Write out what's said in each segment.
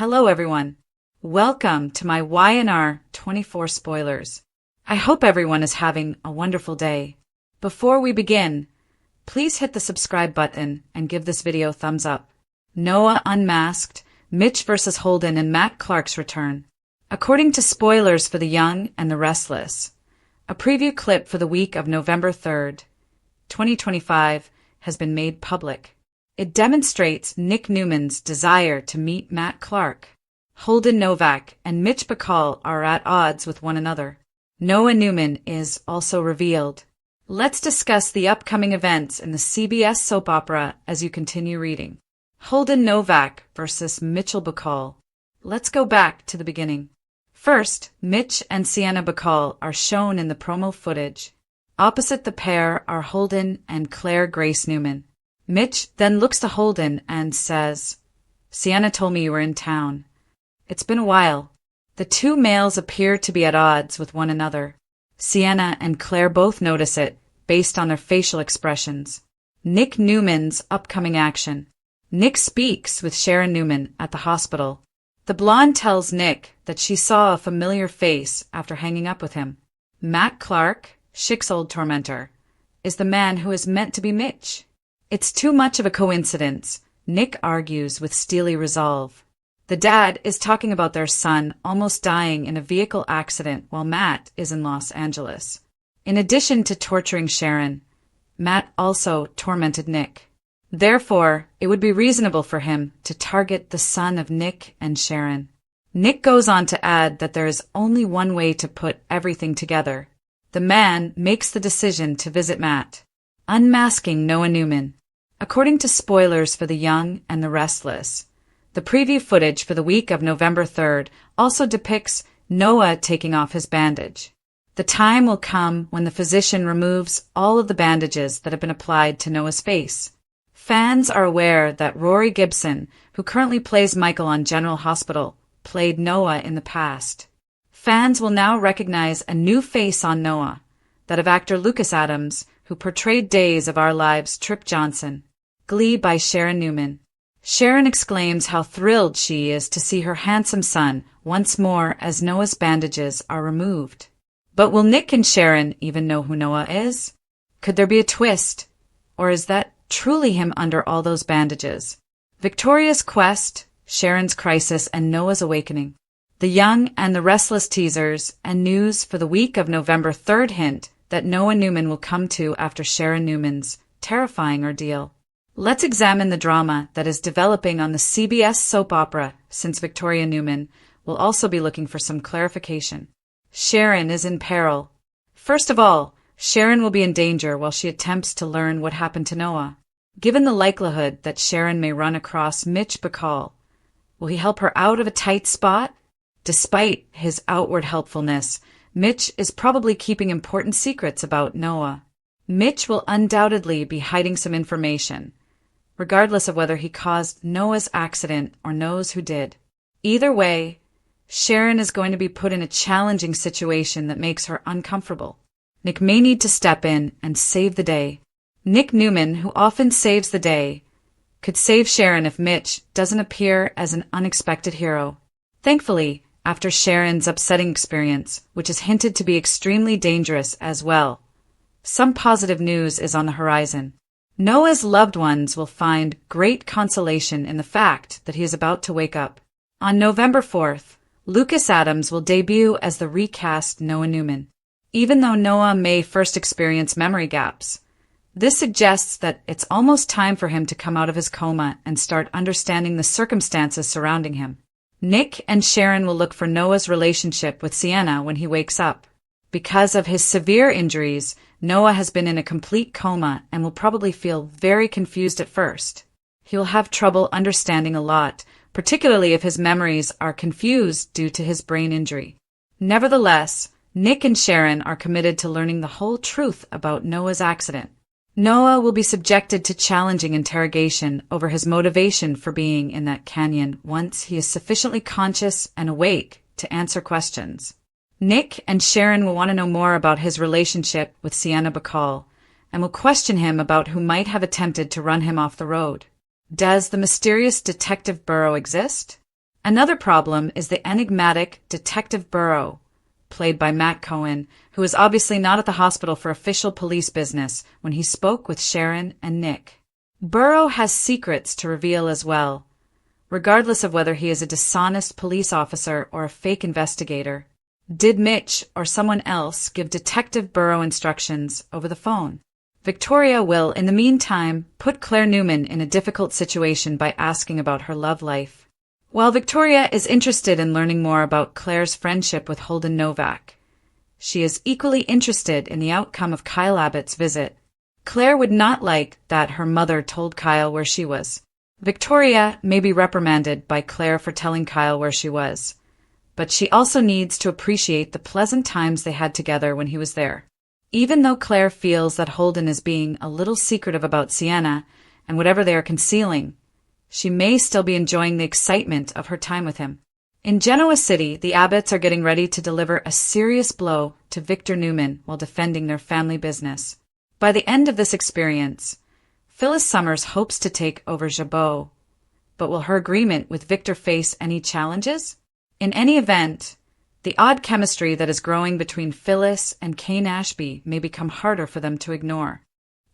Hello everyone. Welcome to my YNR 24 spoilers. I hope everyone is having a wonderful day. Before we begin, please hit the subscribe button and give this video a thumbs up. Noah unmasked, Mitch vs. Holden and Matt Clark's return. According to Spoilers for the Young and the Restless, a preview clip for the week of November 3rd, 2025 has been made public. It demonstrates Nick Newman's desire to meet Matt Clark. Holden Novak and Mitch Bacall are at odds with one another. Noah Newman is also revealed. Let's discuss the upcoming events in the CBS soap opera as you continue reading. Holden Novak versus Mitchell Bacall. Let's go back to the beginning. First, Mitch and Sienna Bacall are shown in the promo footage. Opposite the pair are Holden and Claire Grace Newman. Mitch then looks to Holden and says, "Sienna told me you were in town. It's been a while." The two males appear to be at odds with one another. Sienna and Claire both notice it, based on their facial expressions. Nick Newman's upcoming action. Nick speaks with Sharon Newman at the hospital. The blonde tells Nick that she saw a familiar face after hanging up with him. Matt Clark, Schick's old tormentor, is the man who is meant to be Mitch. It's too much of a coincidence, Nick argues with steely resolve. The dad is talking about their son almost dying in a vehicle accident while Matt is in Los Angeles. In addition to torturing Sharon, Matt also tormented Nick. Therefore, it would be reasonable for him to target the son of Nick and Sharon. Nick goes on to add that there is only one way to put everything together. The man makes the decision to visit Matt. Unmasking Noah Newman. According to Spoilers for the Young and the Restless, the preview footage for the week of November 3rd also depicts Noah taking off his bandage. The time will come when the physician removes all of the bandages that have been applied to Noah's face. Fans are aware that Rory Gibson, who currently plays Michael on General Hospital, played Noah in the past. Fans will now recognize a new face on Noah, that of actor Lucas Adams, who portrayed Days of Our Lives' Trip Johnson. Glee by Sharon Newman. Sharon exclaims how thrilled she is to see her handsome son once more as Noah's bandages are removed. But will Nick and Sharon even know who Noah is? Could there be a twist? Or is that truly him under all those bandages? Victoria's quest, Sharon's crisis, and Noah's awakening. The Young and the Restless teasers and news for the week of November 3rd hint that Noah Newman will come to after Sharon Newman's terrifying ordeal. Let's examine the drama that is developing on the CBS soap opera, since Victoria Newman will also be looking for some clarification. Sharon is in peril. First of all, Sharon will be in danger while she attempts to learn what happened to Noah. Given the likelihood that Sharon may run across Mitch Bacall, will he help her out of a tight spot? Despite his outward helpfulness, Mitch is probably keeping important secrets about Noah. Mitch will undoubtedly be hiding some information, regardless of whether he caused Noah's accident or knows who did. Either way, Sharon is going to be put in a challenging situation that makes her uncomfortable. Nick may need to step in and save the day. Nick Newman, who often saves the day, could save Sharon if Mitch doesn't appear as an unexpected hero. Thankfully, after Sharon's upsetting experience, which is hinted to be extremely dangerous as well, some positive news is on the horizon. Noah's loved ones will find great consolation in the fact that he is about to wake up. On November 4th, Lucas Adams will debut as the recast Noah Newman. Even though Noah may first experience memory gaps, this suggests that it's almost time for him to come out of his coma and start understanding the circumstances surrounding him. Nick and Sharon will look for Noah's relationship with Sienna when he wakes up. Because of his severe injuries, Noah has been in a complete coma and will probably feel very confused at first. He will have trouble understanding a lot, particularly if his memories are confused due to his brain injury. Nevertheless, Nick and Sharon are committed to learning the whole truth about Noah's accident. Noah will be subjected to challenging interrogation over his motivation for being in that canyon once he is sufficiently conscious and awake to answer questions. Nick and Sharon will want to know more about his relationship with Sienna Bacall and will question him about who might have attempted to run him off the road. Does the mysterious Detective Burrow exist? Another problem is the enigmatic Detective Burrow, played by Matt Cohen, who is obviously not at the hospital for official police business when he spoke with Sharon and Nick. Burrow has secrets to reveal as well, regardless of whether he is a dishonest police officer or a fake investigator. Did Mitch or someone else give Detective Burrow instructions over the phone? Victoria will, in the meantime, put Claire Newman in a difficult situation by asking about her love life. While Victoria is interested in learning more about Claire's friendship with Holden Novak, she is equally interested in the outcome of Kyle Abbott's visit. Claire would not like that her mother told Kyle where she was. Victoria may be reprimanded by Claire for telling Kyle where she was, but she also needs to appreciate the pleasant times they had together when he was there. Even though Claire feels that Holden is being a little secretive about Sienna and whatever they are concealing, she may still be enjoying the excitement of her time with him. In Genoa City, the Abbotts are getting ready to deliver a serious blow to Victor Newman while defending their family business. By the end of this experience, Phyllis Summers hopes to take over Jabot, but will her agreement with Victor face any challenges? In any event, the odd chemistry that is growing between Phyllis and Kane Ashby may become harder for them to ignore.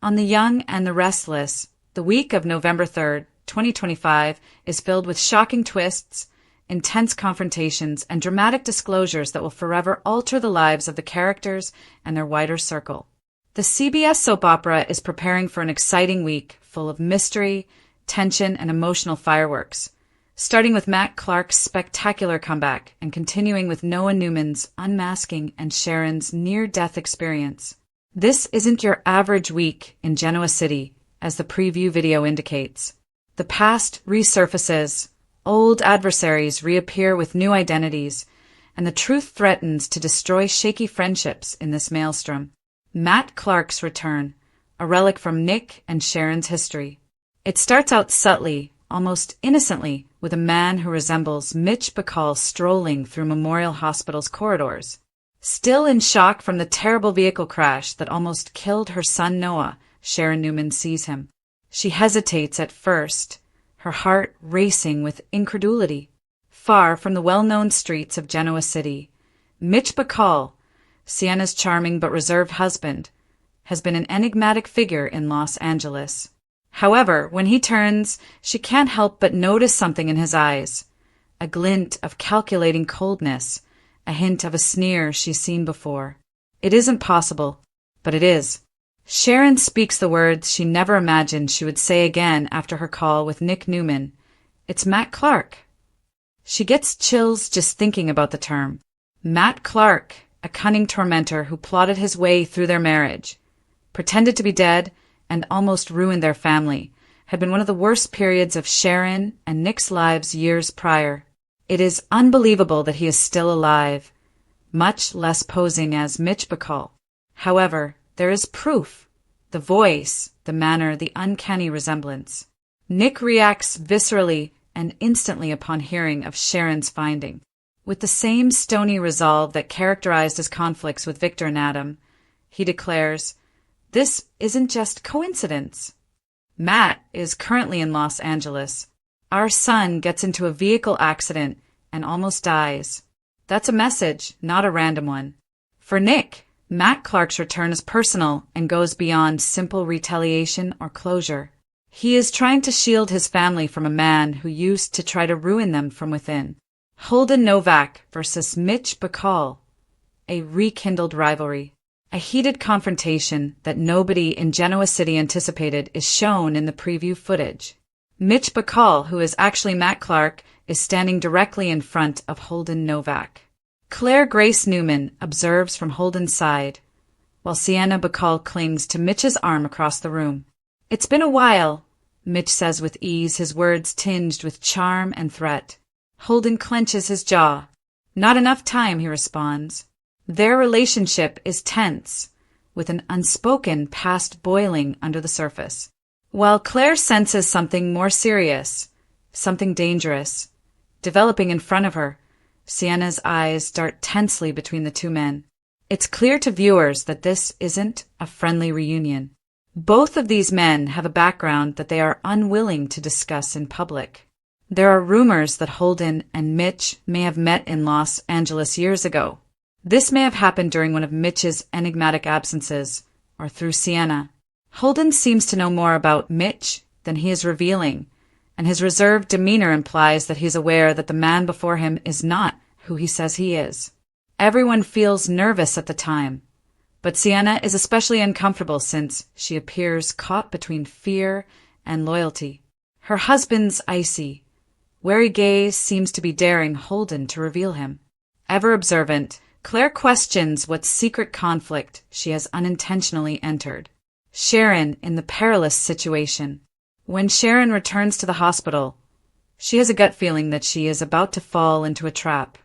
On The Young and the Restless, the week of November 3rd, 2025 is filled with shocking twists, intense confrontations, and dramatic disclosures that will forever alter the lives of the characters and their wider circle. The CBS soap opera is preparing for an exciting week full of mystery, tension, and emotional fireworks, starting with Matt Clark's spectacular comeback and continuing with Noah Newman's unmasking and Sharon's near-death experience. This isn't your average week in Genoa City, as the preview video indicates. The past resurfaces, old adversaries reappear with new identities, and the truth threatens to destroy shaky friendships in this maelstrom. Matt Clark's return, a relic from Nick and Sharon's history. It starts out subtly, almost innocently, with a man who resembles Mitch Bacall strolling through Memorial Hospital's corridors. Still in shock from the terrible vehicle crash that almost killed her son Noah, Sharon Newman sees him. She hesitates at first, her heart racing with incredulity. Far from the well-known streets of Genoa City, Mitch Bacall, Sienna's charming but reserved husband, has been an enigmatic figure in Los Angeles. However, when he turns, she can't help but notice something in his eyes, a glint of calculating coldness, a hint of a sneer she's seen before. It isn't possible, but it is. Sharon speaks the words she never imagined she would say again after her call with Nick Newman. It's Matt Clark. She gets chills just thinking about the term. Matt Clark, a cunning tormentor who plotted his way through their marriage, pretended to be dead, and almost ruined their family, had been one of the worst periods of Sharon and Nick's lives years prior. It is unbelievable that he is still alive, much less posing as Mitch Bacall. However, there is proof. The voice, the manner, the uncanny resemblance. Nick reacts viscerally and instantly upon hearing of Sharon's finding. With the same stony resolve that characterized his conflicts with Victor and Adam, he declares, "This isn't just coincidence. Matt is currently in Los Angeles. Our son gets into a vehicle accident and almost dies. That's a message, not a random one." For Nick, Matt Clark's return is personal and goes beyond simple retaliation or closure. He is trying to shield his family from a man who used to try to ruin them from within. Holden Novak versus Mitch Bacall, a rekindled rivalry. A heated confrontation that nobody in Genoa City anticipated is shown in the preview footage. Mitch Bacall, who is actually Matt Clark, is standing directly in front of Holden Novak. Claire Grace Newman observes from Holden's side, while Sienna Bacall clings to Mitch's arm across the room. "It's been a while," Mitch says with ease, his words tinged with charm and threat. Holden clenches his jaw. "Not enough time," he responds. Their relationship is tense, with an unspoken past boiling under the surface. While Claire senses something more serious, something dangerous, developing in front of her, Sienna's eyes dart tensely between the two men. It's clear to viewers that this isn't a friendly reunion. Both of these men have a background that they are unwilling to discuss in public. There are rumors that Holden and Mitch may have met in Los Angeles years ago. This may have happened during one of Mitch's enigmatic absences, or through Sienna. Holden seems to know more about Mitch than he is revealing, and his reserved demeanor implies that he's aware that the man before him is not who he says he is. Everyone feels nervous at the time, but Sienna is especially uncomfortable since she appears caught between fear and loyalty. Her husband's icy, wary gaze seems to be daring Holden to reveal him. Ever observant, Claire questions what secret conflict she has unintentionally entered. Sharon in the perilous situation. When Sharon returns to the hospital, she has a gut feeling that she is about to fall into a trap.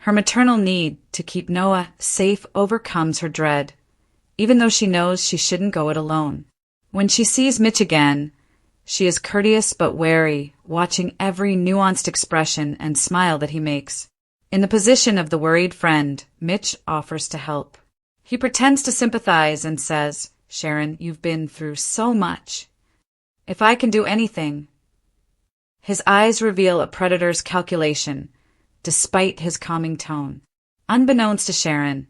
Her maternal need to keep Noah safe overcomes her dread, even though she knows she shouldn't go it alone. When she sees Mitch again, she is courteous but wary, watching every nuanced expression and smile that he makes. In the position of the worried friend, Mitch offers to help. He pretends to sympathize and says, "Sharon, you've been through so much. If I can do anything..." His eyes reveal a predator's calculation, despite his calming tone. Unbeknownst to Sharon,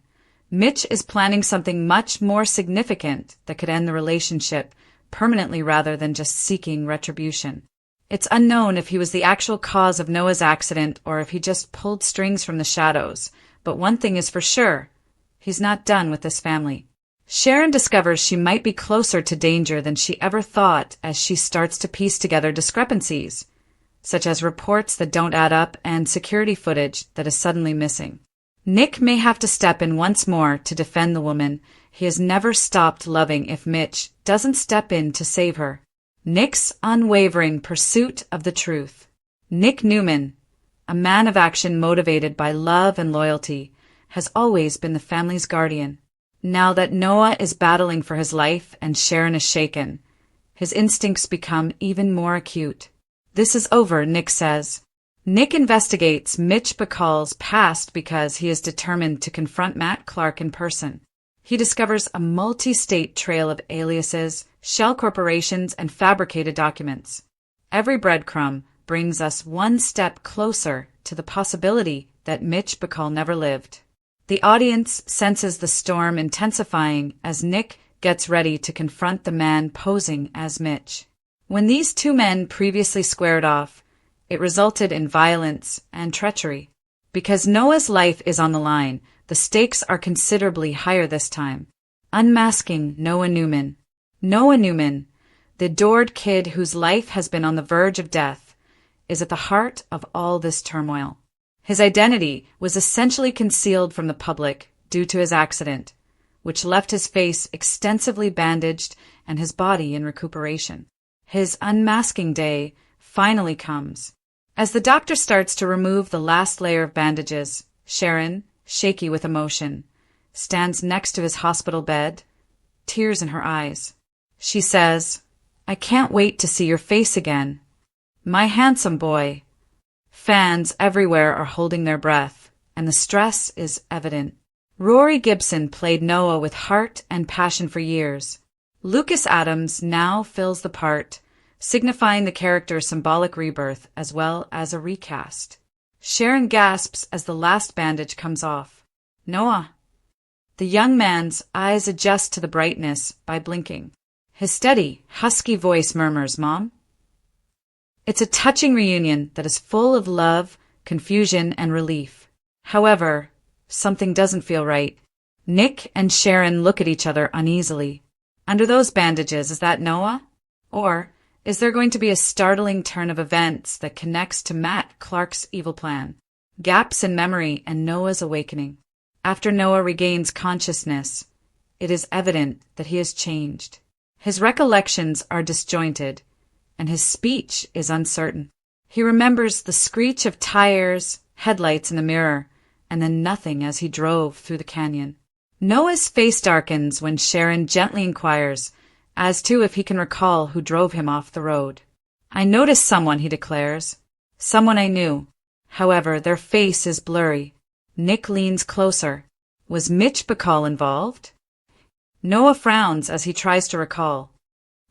Mitch is planning something much more significant that could end the relationship permanently rather than just seeking retribution. It's unknown if he was the actual cause of Noah's accident or if he just pulled strings from the shadows, but one thing is for sure, he's not done with this family. Sharon discovers she might be closer to danger than she ever thought as she starts to piece together discrepancies, such as reports that don't add up and security footage that is suddenly missing. Nick may have to step in once more to defend the woman he has never stopped loving if Mitch doesn't step in to save her. Nick's unwavering pursuit of the truth. Nick Newman, a man of action motivated by love and loyalty, has always been the family's guardian. Now that Noah is battling for his life and Sharon is shaken, his instincts become even more acute. "This is over," Nick says. Nick investigates Mitch Bacall's past because he is determined to confront Matt Clark in person. He discovers a multi-state trail of aliases, shell corporations, and fabricated documents. Every breadcrumb brings us one step closer to the possibility that Mitch Bacall never lived. The audience senses the storm intensifying as Nick gets ready to confront the man posing as Mitch. When these two men previously squared off, it resulted in violence and treachery. Because Noah's life is on the line, the stakes are considerably higher this time. Unmasking Noah Newman. Noah Newman, the adored kid whose life has been on the verge of death, is at the heart of all this turmoil. His identity was essentially concealed from the public due to his accident, which left his face extensively bandaged and his body in recuperation. His unmasking day finally comes. As the doctor starts to remove the last layer of bandages, Sharon, shaky with emotion, stands next to his hospital bed, tears in her eyes. She says, "I can't wait to see your face again. My handsome boy." Fans everywhere are holding their breath, and the stress is evident. Rory Gibson played Noah with heart and passion for years. Lucas Adams now fills the part, signifying the character's symbolic rebirth as well as a recast. Sharon gasps as the last bandage comes off. "Noah." The young man's eyes adjust to the brightness by blinking. His steady, husky voice murmurs, "Mom?" It's a touching reunion that is full of love, confusion, and relief. However, something doesn't feel right. Nick and Sharon look at each other uneasily. Under those bandages, is that Noah? Or is there going to be a startling turn of events that connects to Matt Clark's evil plan? Gaps in memory and Noah's awakening. After Noah regains consciousness, it is evident that he has changed. His recollections are disjointed, and his speech is uncertain. He remembers the screech of tires, headlights in the mirror, and then nothing as he drove through the canyon. Noah's face darkens when Sharon gently inquires as to if he can recall who drove him off the road. "I noticed someone," he declares. "Someone I knew. However, their face is blurry." Nick leans closer. Was Mitch Bacall involved? Noah frowns as he tries to recall.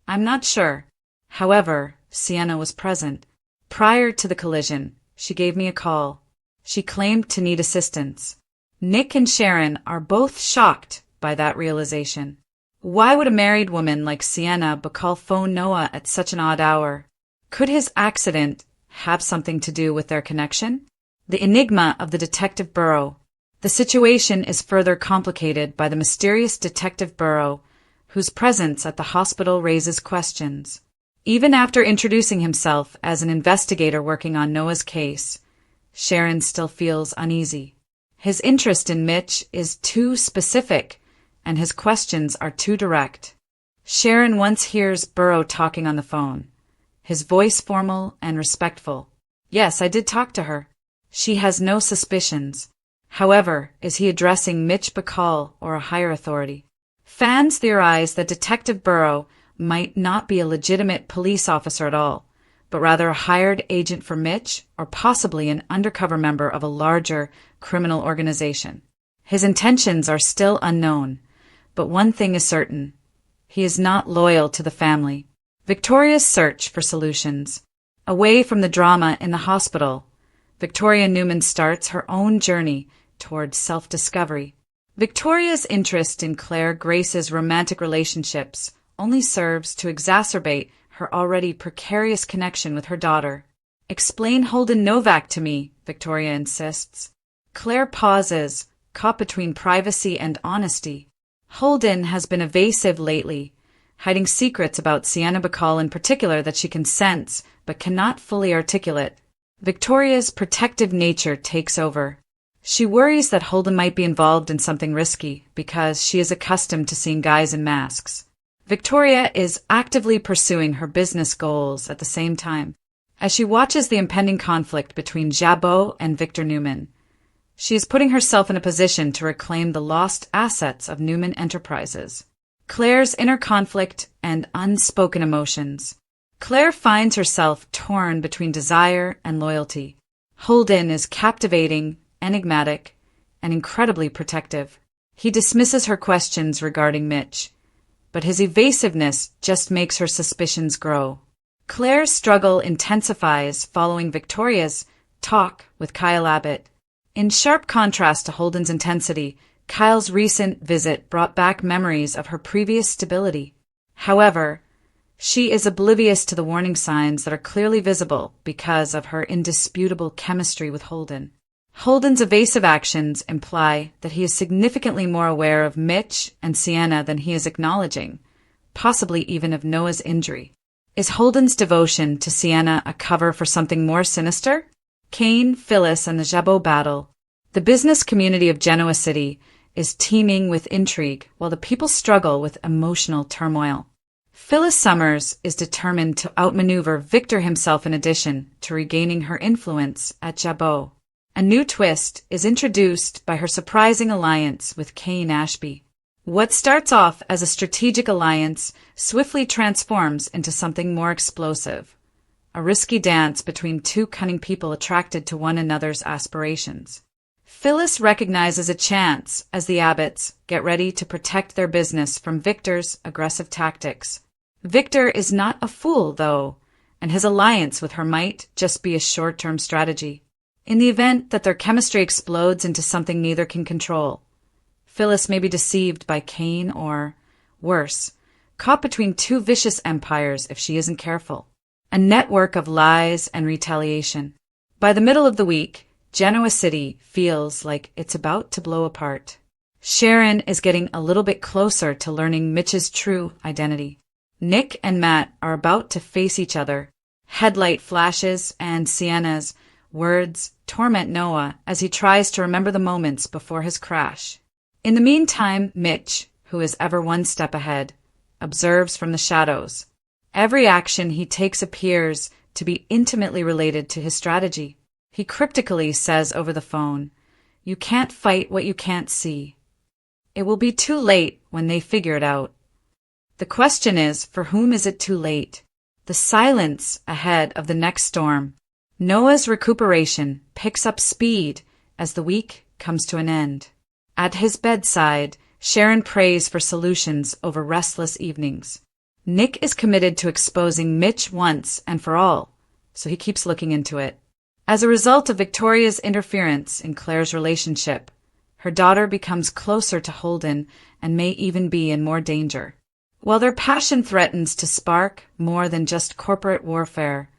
"I'm not sure. However, Sienna was present." Prior to the collision, she gave me a call. She claimed to need assistance. Nick and Sharon are both shocked by that realization. Why would a married woman like Sienna Bacall phone Noah at such an odd hour? Could his accident have something to do with their connection? The enigma of the detective bureau. The situation is further complicated by the mysterious detective bureau, whose presence at the hospital raises questions. Even after introducing himself as an investigator working on Noah's case, Sharon still feels uneasy. His interest in Mitch is too specific, and his questions are too direct. Sharon once hears Burrow talking on the phone, his voice formal and respectful. Yes, I did talk to her. She has no suspicions. However, is he addressing Mitch Bacall or a higher authority? Fans theorize that Detective Burrow might not be a legitimate police officer at all, but rather a hired agent for Mitch or possibly an undercover member of a larger criminal organization. His intentions are still unknown, but one thing is certain. He is not loyal to the family. Victoria's search for solutions. Away from the drama in the hospital, Victoria Newman starts her own journey towards self-discovery. Victoria's interest in Claire Grace's romantic relationships only serves to exacerbate her already precarious connection with her daughter. Explain Holden Novak to me, Victoria insists. Claire pauses, caught between privacy and honesty. Holden has been evasive lately, hiding secrets about Sienna Bacall in particular that she can sense but cannot fully articulate. Victoria's protective nature takes over. She worries that Holden might be involved in something risky because she is accustomed to seeing guys in masks. Victoria is actively pursuing her business goals at the same time. As she watches the impending conflict between Jabot and Victor Newman, she is putting herself in a position to reclaim the lost assets of Newman Enterprises. Claire's inner conflict and unspoken emotions. Claire finds herself torn between desire and loyalty. Holden is captivating, enigmatic, and incredibly protective. He dismisses her questions regarding Mitch, but his evasiveness just makes her suspicions grow. Claire's struggle intensifies following Victoria's talk with Kyle Abbott. In sharp contrast to Holden's intensity, Kyle's recent visit brought back memories of her previous stability. However, she is oblivious to the warning signs that are clearly visible because of her indisputable chemistry with Holden. Holden's evasive actions imply that he is significantly more aware of Mitch and Sienna than he is acknowledging, possibly even of Noah's injury. Is Holden's devotion to Sienna a cover for something more sinister? Kane, Phyllis, and the Jabot battle. The business community of Genoa City is teeming with intrigue while the people struggle with emotional turmoil. Phyllis Summers is determined to outmaneuver Victor himself in addition to regaining her influence at Jabot. A new twist is introduced by her surprising alliance with Kane Ashby. What starts off as a strategic alliance swiftly transforms into something more explosive, a risky dance between two cunning people attracted to one another's aspirations. Phyllis recognizes a chance as the Abbotts get ready to protect their business from Victor's aggressive tactics. Victor is not a fool, though, and his alliance with her might just be a short-term strategy. In the event that their chemistry explodes into something neither can control, Phyllis may be deceived by Kane or, worse, caught between two vicious empires if she isn't careful. A network of lies and retaliation. By the middle of the week, Genoa City feels like it's about to blow apart. Sharon is getting a little bit closer to learning Mitch's true identity. Nick and Matt are about to face each other. Headlight flashes and Sienna's words torment Noah as he tries to remember the moments before his crash. In the meantime, Mitch, who is ever one step ahead, observes from the shadows. Every action he takes appears to be intimately related to his strategy. He cryptically says over the phone, "You can't fight what you can't see." It will be too late when they figure it out. The question is, for whom is it too late? The silence ahead of the next storm. Noah's recuperation picks up speed as the week comes to an end. At his bedside, Sharon prays for solutions over restless evenings. Nick is committed to exposing Mitch once and for all, so he keeps looking into it. As a result of Victoria's interference in Claire's relationship, her daughter becomes closer to Holden and may even be in more danger. While their passion threatens to spark more than just corporate warfare,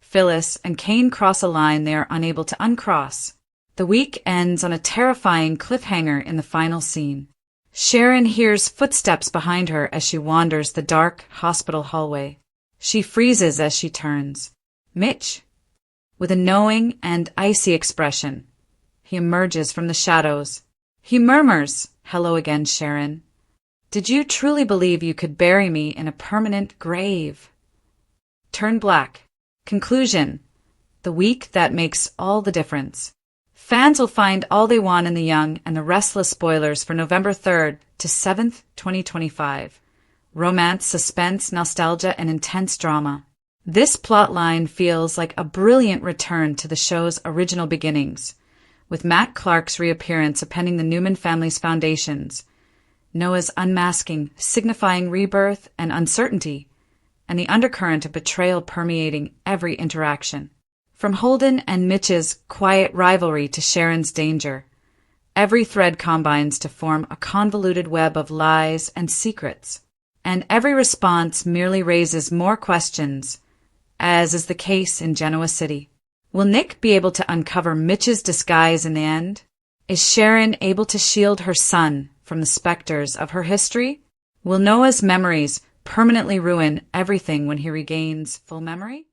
Phyllis and Kane cross a line they are unable to uncross. The week ends on a terrifying cliffhanger in the final scene. Sharon hears footsteps behind her as she wanders the dark hospital hallway. She freezes as she turns. Mitch, with a knowing and icy expression. He emerges from the shadows. He murmurs, "Hello again, Sharon. Did you truly believe you could bury me in a permanent grave?" Turn black. Conclusion. The week that makes all the difference. Fans will find all they want in The Young and the Restless spoilers for November 3rd to 7th, 2025. Romance, suspense, nostalgia, and intense drama. This plotline feels like a brilliant return to the show's original beginnings, with Matt Clark's reappearance appending the Newman family's foundations, Noah's unmasking signifying rebirth and uncertainty, and the undercurrent of betrayal permeating every interaction. From Holden and Mitch's quiet rivalry to Sharon's danger, every thread combines to form a convoluted web of lies and secrets, and every response merely raises more questions, as is the case in Genoa City. Will Nick be able to uncover Mitch's disguise in the end? Is Sharon able to shield her son from the specters of her history? Will Noah's memories permanently ruin everything when he regains full memory?